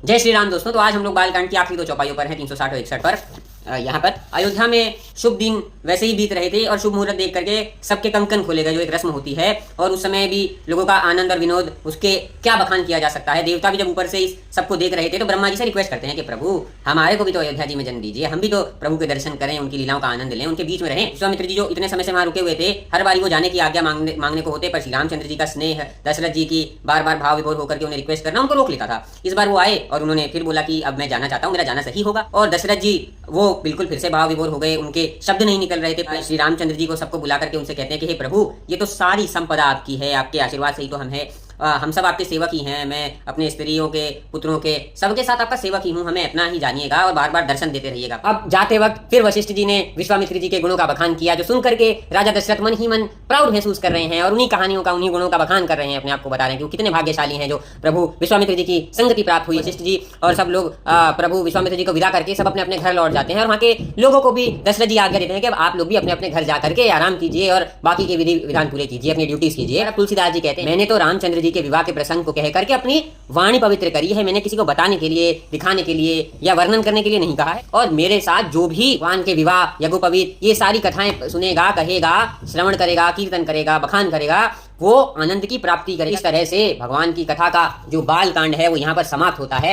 जय श्री राम दोस्तों। तो आज हम लोग बालकांड की आखिरी दो चौपाइयों पर हैं, 360 और 61 पर। यहाँ पर अयोध्या में शुभ दिन वैसे ही बीत रहे थे और शुभ मुहूर्त देख करके सबके कंकन खोले गए, जो एक रस्म होती है। और उस समय भी लोगों का आनंद और विनोद, उसके क्या बखान किया जा सकता है। देवता भी जब ऊपर से इस सबको देख रहे थे तो ब्रह्मा जी से रिक्वेस्ट करते हैं कि प्रभु हमारे को भी तो अयोध्या जी में जन्म दीजिए, हम भी तो प्रभु के दर्शन करें, उनकी लीलाओं का आनंद लें, उनके बीच में रहें। विश्वामित्र जी जो इतने समय से वहां रुके हुए थे, हर बार वो जाने की आज्ञा मांगने को होते, पर श्री रामचंद्र जी का स्नेह, दशरथ जी की बार बार भाव विभोर होकर के उन्हें रिक्वेस्ट करना उनको रोक लेता था। इस बार वो आए और उन्होंने फिर बोला कि अब मैं जाना चाहता हूँ, मेरा जाना सही होगा। और दशरथ जी वो बिल्कुल फिर से भाव विभोर हो गए, उनके शब्द नहीं निकल रहे थे। श्री रामचंद्र जी को सबको बुला करके उनसे कहते हैं कि हे प्रभु, ये तो सारी संपदा आपकी है, आपके आशीर्वाद से ही तो हम सब आपके सेवक ही हैं। मैं अपने स्त्रियों के, पुत्रों के, सबके साथ आपका सेवक ही हूँ, हमें अपना ही जानिएगा और बार बार दर्शन देते रहिएगा। अब जाते वक्त फिर वशिष्ठ जी ने विश्वामित्र जी के गुणों का बखान किया, जो सुन करके राजा दशरथ मन ही मन प्राउड महसूस कर रहे हैं और उन्हीं कहानियों का, उन्हीं गुणों का बखान कर रहे हैं, अपने आप को बता रहे हैं कि वो कितने भाग्यशाली हैं जो प्रभु विश्वामित्र जी की संगति प्राप्त हुई। वशिष्ठ जी और सब लोग प्रभु विश्वामित्र जी को विदा करके सब अपने अपने घर लौट जाते हैं और वहाँ के लोगों को भी दशरथ जी आज्ञा देते हैं कि अब आप लोग भी अपने अपने घर जा करके आराम कीजिए और बाकी के विधि विधान पूरे कीजिए, अपनी ड्यूटीज कीजिए। तुलसीदास जी कहते हैं, मैंने तो रामचंद्र जी के विवाह के प्रसंग कह करके अपनी वाणी पवित्र करी है, मैंने किसी को बताने के लिए, दिखाने के लिए या वर्णन करने के लिए नहीं कहा है। और मेरे साथ जो भी भगवान के विवाह, यज्ञोपवीत, ये सारी कथाएं सुनेगा, कहेगा, श्रवण करेगा, कीर्तन करेगा, बखान करेगा, वो आनंद की प्राप्ति करेगा। इस तरह से भगवान की कथा का जो बाल कांड है वो यहाँ पर समाप्त होता है।